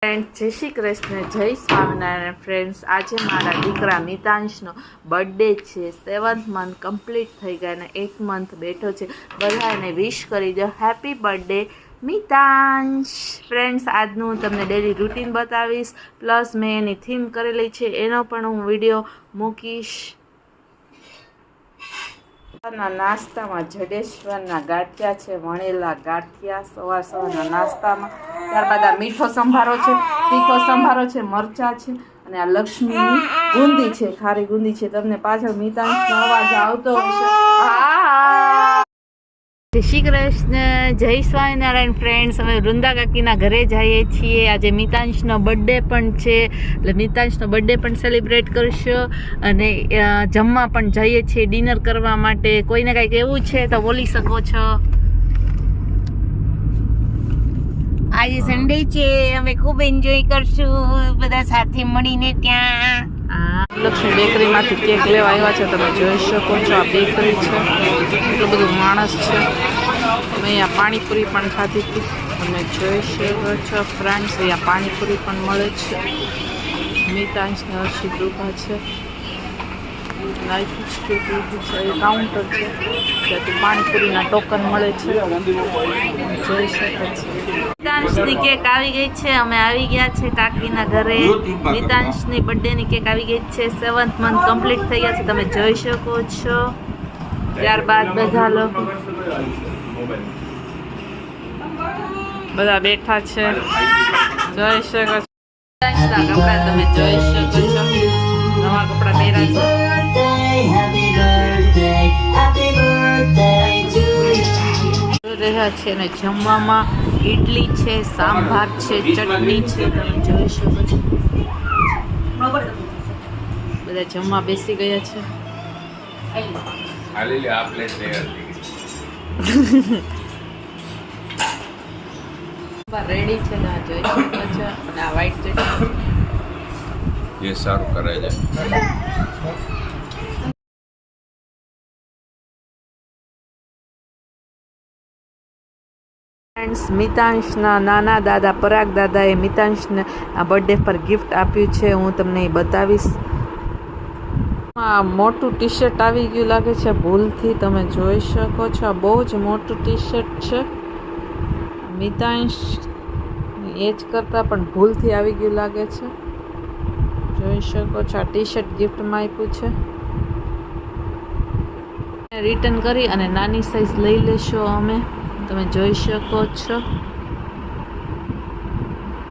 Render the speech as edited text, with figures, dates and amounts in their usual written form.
Friends, જય શ્રી કૃષ્ણ, જય Swaminarayan. Friends, આજે મારા દીકરા મિતાંશનો બર્થડે છે. 7th મંથ કમ્પ્લીટ થઈ ગયા અને 8th મંથ બેઠો છે. બધાને વિશ કરી દો હેપી બર્થડે મિતાંશ. ફ્રેન્ડ્સ, આજનું હું તમને ડેલી રૂટીન બતાવીશ, પ્લસ મેં એની થીમ કરેલી છે એનો પણ હું વિડીયો મૂકીશ. નાસ્તામાં જડેશ્વરના ગાંઠિયા છે, વણેલા ગાંઠિયા સવારના નાસ્તામાં. ત્યારબાદ આ મીઠો સંભારો છે, તીખો સંભારો છે, મરચા છે અને આ લક્ષ્મીની ગુંદી છે, ખારી ગુંદી છે. તમને પાછળ મિતાંશનો અવાજ આવતો હશે. જય શ્રી કૃષ્ણ, જય સ્વામિનારાયણ. ફ્રેન્ડ્સ, અમે વૃંદા કાકીના ઘરે જઈએ છીએ. આજે મિતાંશનો બર્થડે પણ છે, એટલે મિતાંશનો બર્થડે પણ સેલિબ્રેટ કરશું અને જમવા પણ જઈએ છીએ ડિનર કરવા માટે. કોઈને કંઈક એવું છે તો બોલી શકો છો. આજે સન્ડે છે, અમે ખૂબ એન્જોય કરશું બધા સાથે મળીને. ત્યાં લક્ષ્મી બેકરીમાંથી કેક લેવા આવ્યા છે. તમે જોઈ શકો છો આ બેકરી છે, એટલું બધું માણસ છે. અમે અહીંયા પાણીપુરી પણ ખાધી હતી, તમે જોઈ શકો છો. ફ્રેન્ડ્સ, અહીંયા પાણીપુરી પણ મળે છે. મિતાંશને હર્ષિત ઊભા છે, લાઈફ સ્ટ્રીટ ઊભી છે, એ કાઉન્ટર છે, ત્યાંથી પાણીપુરીના ટોકન મળે છે, જોઈ શકો છો. મિતાંશની કેક આવી ગઈ છે, અમે આવી ગયા છે કાકીના ઘરે. મિતાંશની બર્થડેની કેક આવી ગઈ છે. 7th મંથ કમ્પ્લીટ થઈ ગયા છે, તમે જોઈ શકો છો. ત્યારબાદ બધા લોકો બધા બેઠા છે, જોઈ શકો છો. મિતાંશના કપડા તમે જોઈ શકો છો, નવા કપડા પહેર્યા છે. રહ્યા છે અને જમવામાં ઇડલી છે, સાંભાર છે, ચટણી છે, તમે જોઈ શકો છો. બધા જમવા બેસી ગયા છે. રેડી છે ને જોઈ શકો છો. અને આ વ્હાઈટ ચટણી એ સારું કરે છે. ફ્રેન્ડ્સ, મિતાંશના નાના દાદા પરાગ દાદાએ મિતાંશને આ બર્થડે પર ગિફ્ટ આપ્યું છે. હું તમને એ બતાવીશ. આ મોટું ટી શર્ટ આવી ગયું લાગે છે ભૂલથી, તમે જોઈ શકો છો. આ બહુ જ મોટું ટી શર્ટ છે. મિતાંશ એજ કરતાં પણ ભૂલથી આવી ગયું લાગે છે, જોઈ શકો છો. આ ટી શર્ટ ગિફ્ટમાં આપ્યું છે. રિટર્ન કરી અને નાની સાઈઝ લઈ લેશો અમે, તમે જોઈ શકો છો.